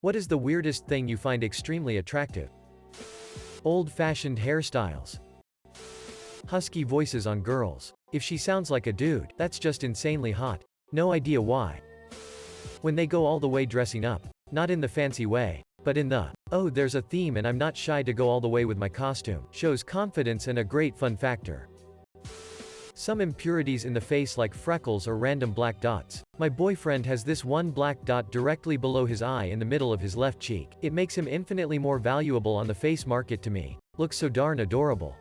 What is the weirdest thing you find extremely attractive? Old-fashioned hairstyles. Husky voices on girls. If she sounds like a dude, that's just insanely hot. No idea why. When they go all the way dressing up. Not in the fancy way, but in the, oh, there's a theme and I'm not shy to go all the way with my costume. Shows confidence and a great fun factor. Some impurities in the face like freckles or random black dots. My boyfriend has this one black dot directly below his eye in the middle of his left cheek. It makes him infinitely more valuable on the face market to me. Looks so darn adorable.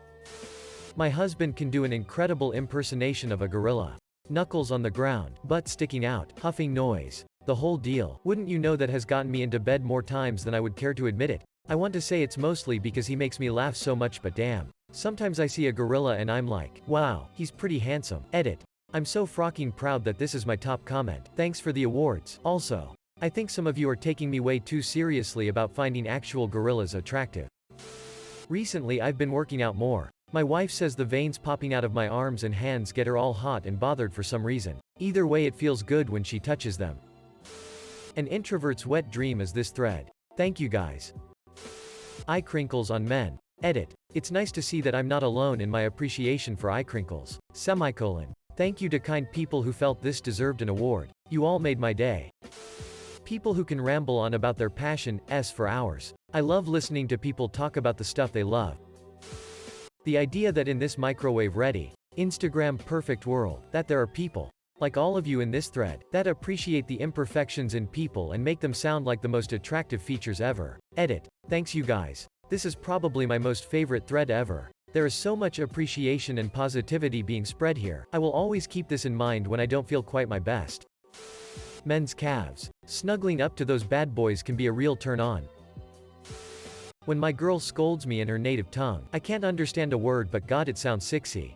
My husband can do an incredible impersonation of a gorilla. Knuckles on the ground, butt sticking out, huffing noise. The whole deal. Wouldn't you know that has gotten me into bed more times than I would care to admit it. I want to say it's mostly because he makes me laugh so much, but damn. Sometimes I see a gorilla and I'm like, wow, he's pretty handsome. Edit. I'm so frocking proud that this is my top comment. Thanks for the awards. Also, I think some of you are taking me way too seriously about finding actual gorillas attractive. Recently I've been working out more. My wife says the veins popping out of my arms and hands get her all hot and bothered for some reason. Either way it feels good when she touches them. An introvert's wet dream is this thread. Thank you guys. Eye crinkles on men. Edit. It's nice to see that I'm not alone in my appreciation for eye crinkles. Semicolon. Thank you to kind people who felt this deserved an award. You all made my day. People who can ramble on about their passion, for hours. I love listening to people talk about the stuff they love. The idea that in this microwave-ready, Instagram-perfect world, that there are people, like all of you in this thread, that appreciate the imperfections in people and make them sound like the most attractive features ever. Edit. Thanks you guys. This is probably my most favorite thread ever. There is so much appreciation and positivity being spread here. I will always keep this in mind when I don't feel quite my best. Men's calves. Snuggling up to those bad boys can be a real turn on. When my girl scolds me in her native tongue, I can't understand a word, but God, it sounds sexy.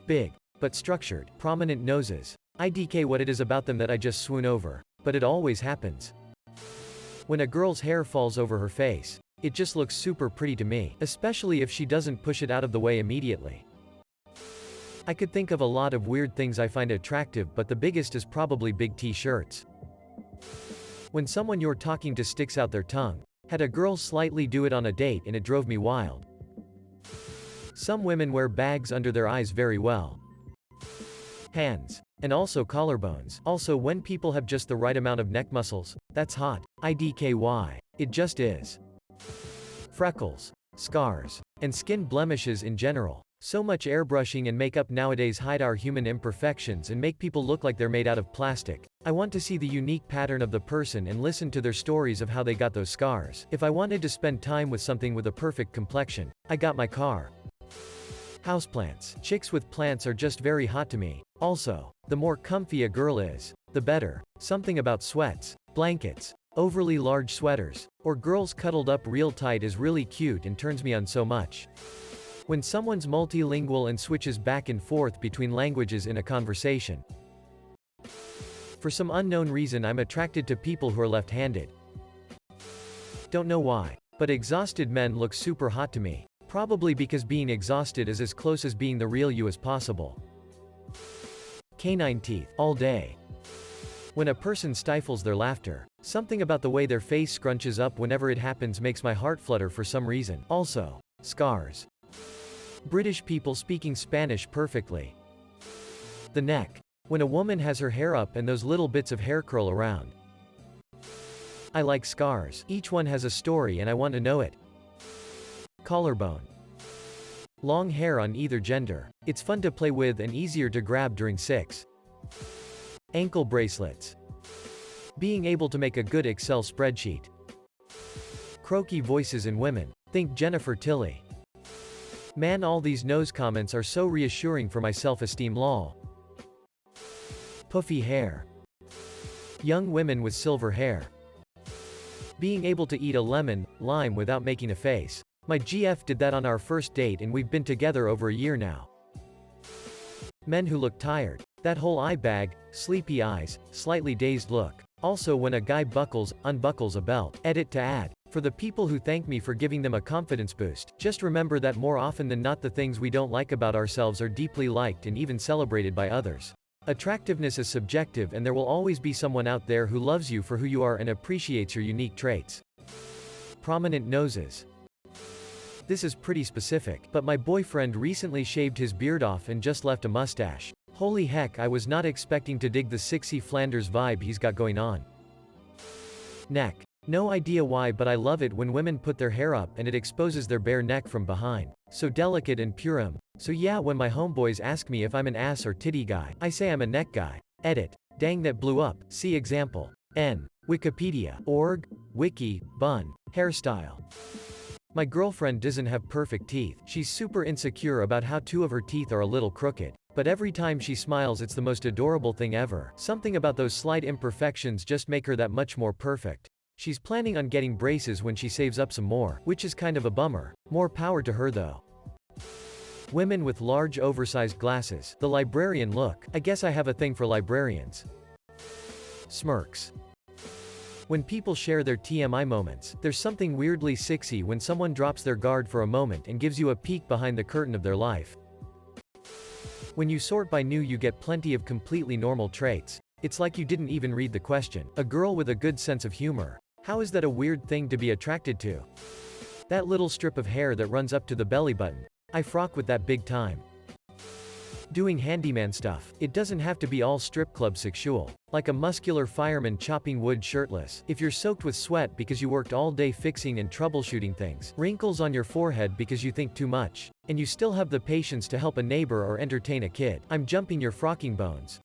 Big, but structured, prominent noses. IDK what it is about them that I just swoon over. But it always happens. When a girl's hair falls over her face, it just looks super pretty to me, especially if she doesn't push it out of the way immediately. I could think of a lot of weird things I find attractive, but the biggest is probably big t-shirts. When someone you're talking to sticks out their tongue. Had a girl slightly do it on a date and it drove me wild. Some women wear bags under their eyes very well. Hands. And also collarbones. Also when people have just the right amount of neck muscles, that's hot. IDKY. It just is. Freckles. Scars. And skin blemishes in general. So much airbrushing and makeup nowadays hide our human imperfections and make people look like they're made out of plastic. I want to see the unique pattern of the person and listen to their stories of how they got those scars. If I wanted to spend time with something with a perfect complexion, I got my car. Houseplants. Chicks with plants are just very hot to me. Also, the more comfy a girl is, the better. Something about sweats, blankets, overly large sweaters, or girls cuddled up real tight is really cute and turns me on so much. When someone's multilingual and switches back and forth between languages in a conversation. For some unknown reason I'm attracted to people who are left-handed. Don't know why. But exhausted men look super hot to me. Probably because being exhausted is as close as being the real you as possible. Canine teeth. All day. When a person stifles their laughter. Something about the way their face scrunches up whenever it happens makes my heart flutter for some reason. Also, scars. British people speaking Spanish perfectly. The neck. When a woman has her hair up and those little bits of hair curl around. I like scars. Each one has a story and I want to know it. Collarbone. Long hair on either gender. It's fun to play with and easier to grab during sex. Ankle bracelets. Being able to make a good Excel spreadsheet. Croaky voices in women. Think Jennifer Tilly. Man, all these nose comments are so reassuring for my self-esteem lol. Puffy hair. Young women with silver hair. Being able to eat a lemon, lime without making a face. My GF did that on our first date and we've been together over a year now. Men who look tired. That whole eye bag, sleepy eyes, slightly dazed look. Also when a guy unbuckles a belt. Edit to add. For the people who thank me for giving them a confidence boost, just remember that more often than not the things we don't like about ourselves are deeply liked and even celebrated by others. Attractiveness is subjective and there will always be someone out there who loves you for who you are and appreciates your unique traits. Prominent noses. This is pretty specific, but my boyfriend recently shaved his beard off and just left a mustache. Holy heck, I was not expecting to dig the Sixy Flanders vibe he's got going on. Neck. No idea why, but I love it when women put their hair up and it exposes their bare neck from behind. So delicate and pure. So yeah, when my homeboys ask me if I'm an ass or titty guy, I say I'm a neck guy. Edit. Dang, that blew up. See example. N. Wikipedia. Org. Wiki. Bun. Hairstyle. My girlfriend doesn't have perfect teeth. She's super insecure about how two of her teeth are a little crooked. But every time she smiles, it's the most adorable thing ever. Something about those slight imperfections just make her that much more perfect. She's planning on getting braces when she saves up some more, which is kind of a bummer. More power to her though. Women with large oversized glasses. The librarian look. I guess I have a thing for librarians. Smirks. When people share their TMI moments, there's something weirdly sexy when someone drops their guard for a moment and gives you a peek behind the curtain of their life. When you sort by new, you get plenty of completely normal traits. It's like you didn't even read the question. A girl with a good sense of humor. How is that a weird thing to be attracted to? That little strip of hair that runs up to the belly button. I frock with that big time. Doing handyman stuff. It doesn't have to be all strip club sexual. Like a muscular fireman chopping wood shirtless. If you're soaked with sweat because you worked all day fixing and troubleshooting things. Wrinkles on your forehead because you think too much. And you still have the patience to help a neighbor or entertain a kid. I'm jumping your frocking bones.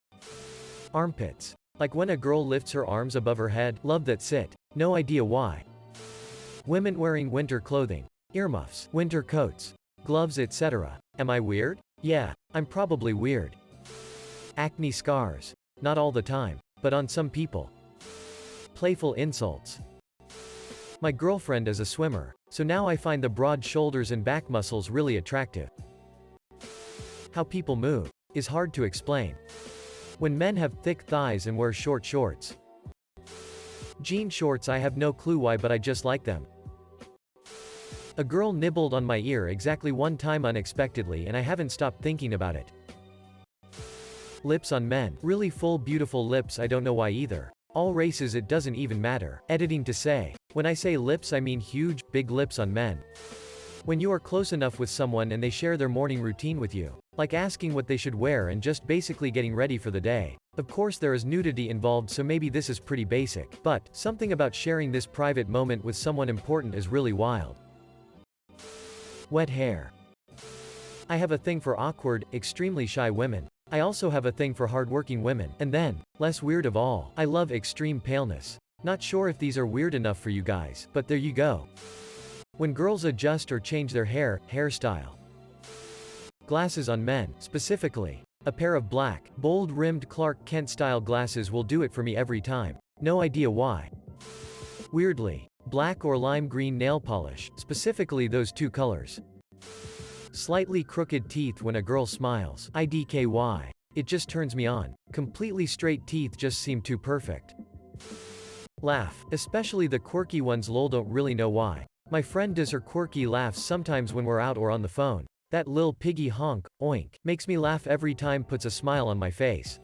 Armpits. Like when a girl lifts her arms above her head. Love that sit. No idea why. Women wearing winter clothing. Earmuffs. Winter coats. Gloves, etc. Am I weird? Yeah, I'm probably weird. Acne scars. Not all the time, but on some people. Playful insults. My girlfriend is a swimmer, so now I find the broad shoulders and back muscles really attractive. How people move is hard to explain. When men have thick thighs and wear short shorts. Jean shorts, I have no clue why, but I just like them. A girl nibbled on my ear exactly one time unexpectedly and I haven't stopped thinking about it. Lips on men. Really full beautiful lips, I don't know why either. All races, it doesn't even matter. Editing to say. When I say lips, I mean huge, big lips on men. When you are close enough with someone and they share their morning routine with you. Like asking what they should wear and just basically getting ready for the day. Of course there is nudity involved, so maybe this is pretty basic. But, something about sharing this private moment with someone important is really wild. Wet hair. I have a thing for awkward, extremely shy women. I also have a thing for hardworking women. And then, less weird of all, I love extreme paleness. Not sure if these are weird enough for you guys, but there you go. When girls adjust or change their hairstyle. Glasses on men, specifically. A pair of black, bold-rimmed Clark Kent-style glasses will do it for me every time. No idea why. Weirdly. Black or lime green nail polish, specifically those two colors. Slightly crooked teeth when a girl smiles. IDKY. It just turns me on. Completely straight teeth just seem too perfect. Laugh. Especially the quirky ones, lol, don't really know why. My friend does her quirky laughs sometimes when we're out or on the phone. That lil piggy honk, oink, makes me laugh every time, puts a smile on my face.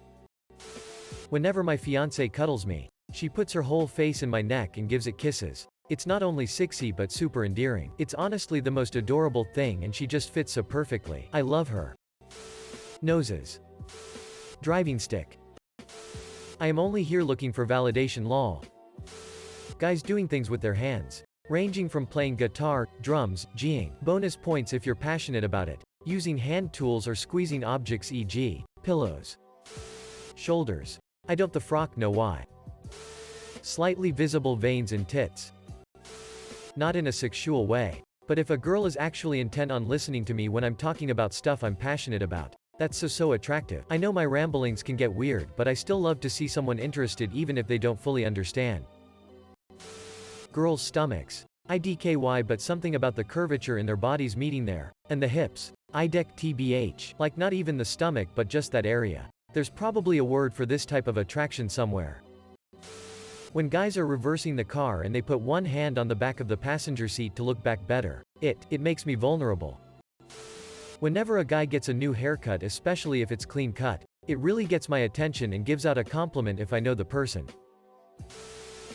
Whenever my fiancé cuddles me, she puts her whole face in my neck and gives it kisses. It's not only sexy but super endearing. It's honestly the most adorable thing and she just fits so perfectly. I love her. Noses. Driving stick. I am only here looking for validation, lol. Guys doing things with their hands. Ranging from playing guitar, drums, jigging. Bonus points if you're passionate about it. Using hand tools or squeezing objects, e.g. pillows. Shoulders. I don't the frock know why. Slightly visible veins in tits. Not in a sexual way. But if a girl is actually intent on listening to me when I'm talking about stuff I'm passionate about, that's so attractive. I know my ramblings can get weird, but I still love to see someone interested even if they don't fully understand. Girls' stomachs. IDKY, but something about the curvature in their bodies meeting there. And the hips. IDEC TBH. Like not even the stomach but just that area. There's probably a word for this type of attraction somewhere. When guys are reversing the car and they put one hand on the back of the passenger seat to look back better. It makes me vulnerable. Whenever a guy gets a new haircut, especially if it's clean cut, It really gets my attention and gives out a compliment if I know the person.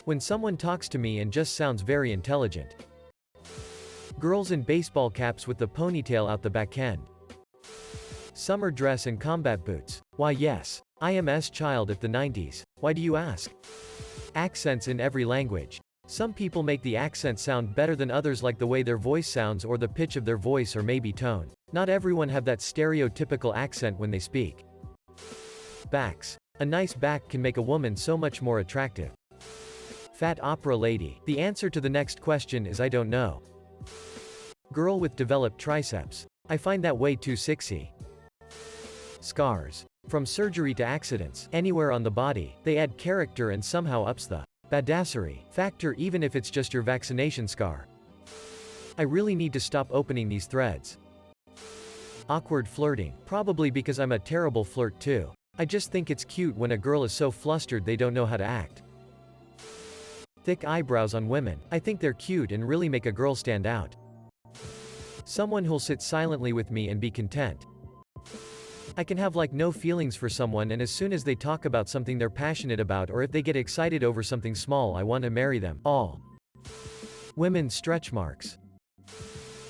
When someone talks to me and just sounds very intelligent. Girls in baseball caps with the ponytail out the back end. Summer dress and combat boots. Why yes. I am S child of the 90s. Why do you ask? Accents in every language. Some people make the accent sound better than others, like the way their voice sounds or the pitch of their voice or maybe tone. Not everyone have that stereotypical accent when they speak. Backs. A nice back can make a woman so much more attractive. Fat opera lady. The answer to the next question is I don't know. Girl with developed triceps. I find that way too sexy. Scars. From surgery to accidents, anywhere on the body, they add character and somehow ups the badassery factor, even if it's just your vaccination scar. I really need to stop opening these threads. Awkward flirting. Probably because I'm a terrible flirt too. I just think it's cute when a girl is so flustered they don't know how to act. Thick eyebrows on women. I think they're cute and really make a girl stand out. Someone who'll sit silently with me and be content. I can have like no feelings for someone, and as soon as they talk about something they're passionate about, or if they get excited over something small, I want to marry them. All. Women's stretch marks.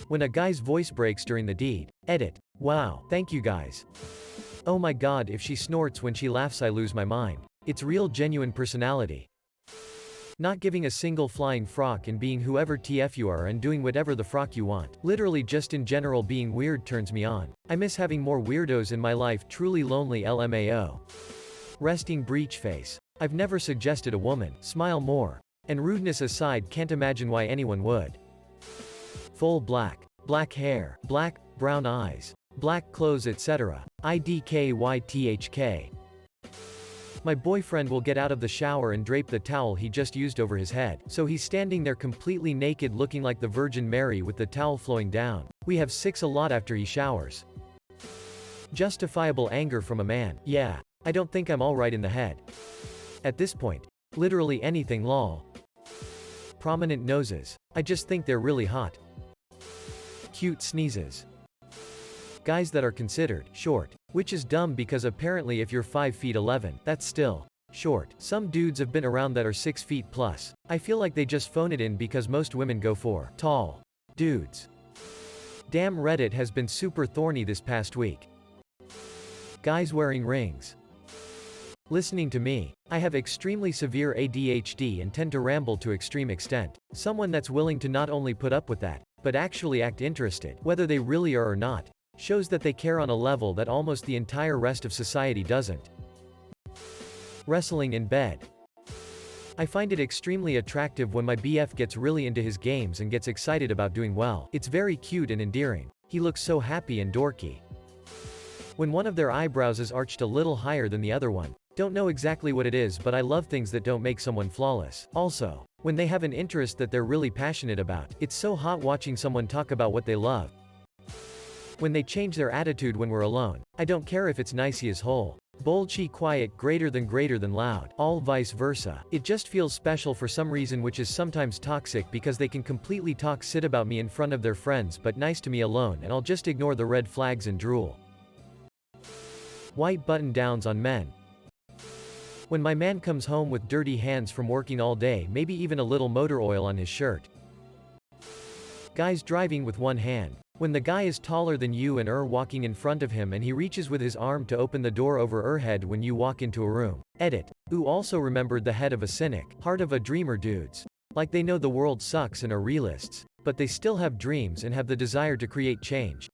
When a guy's voice breaks during the deed. Edit. Wow, thank you guys. Oh my god, if she snorts when she laughs I lose my mind. It's real genuine personality. Not giving a single flying frock and being whoever TF you are and doing whatever the frock you want. Literally just in general being weird turns me on. I miss having more weirdos in my life. Truly lonely LMAO. Resting breech face. I've never suggested a woman smile more. And rudeness aside, can't imagine why anyone would. Full black. Black hair. Black, brown eyes. Black clothes, etc. IDKYTHK. My boyfriend will get out of the shower and drape the towel he just used over his head, so he's standing there completely naked looking like the Virgin Mary with the towel flowing down. We have sex a lot after he showers. Justifiable anger from a man. Yeah. I don't think I'm alright in the head. At this point. Literally anything lol. Prominent noses. I just think they're really hot. Cute sneezes. Guys that are considered short. Which is dumb because apparently if you're 5 feet 11, that's still short. Some dudes have been around that are 6 feet plus. I feel like they just phone it in because most women go for tall dudes. Damn, Reddit has been super thorny this past week. Guys wearing rings. Listening to me. I have extremely severe ADHD and tend to ramble to extreme extent. Someone that's willing to not only put up with that, but actually act interested, whether they really are or not, shows that they care on a level that almost the entire rest of society doesn't. Wrestling in bed. I find it extremely attractive when my BF gets really into his games and gets excited about doing well. It's very cute and endearing. He looks so happy and dorky. When one of their eyebrows is arched a little higher than the other one. Don't know exactly what it is, but I love things that don't make someone flawless. Also, when they have an interest that they're really passionate about. It's so hot watching someone talk about what they love. When they change their attitude when we're alone. I don't care if it's nicey as whole. Bolchy quiet greater than loud. All vice versa. It just feels special for some reason, which is sometimes toxic because they can completely talk shit about me in front of their friends but nice to me alone, and I'll just ignore the red flags and drool. White button downs on men. When my man comes home with dirty hands from working all day, maybe even a little motor oil on his shirt. Guys driving with one hand. When the guy is taller than you and walking in front of him and he reaches with his arm to open the door over head when you walk into a room. Edit. Ooh, also remembered the head of a cynic, heart of a dreamer dudes. Like they know the world sucks and are realists, but they still have dreams and have the desire to create change.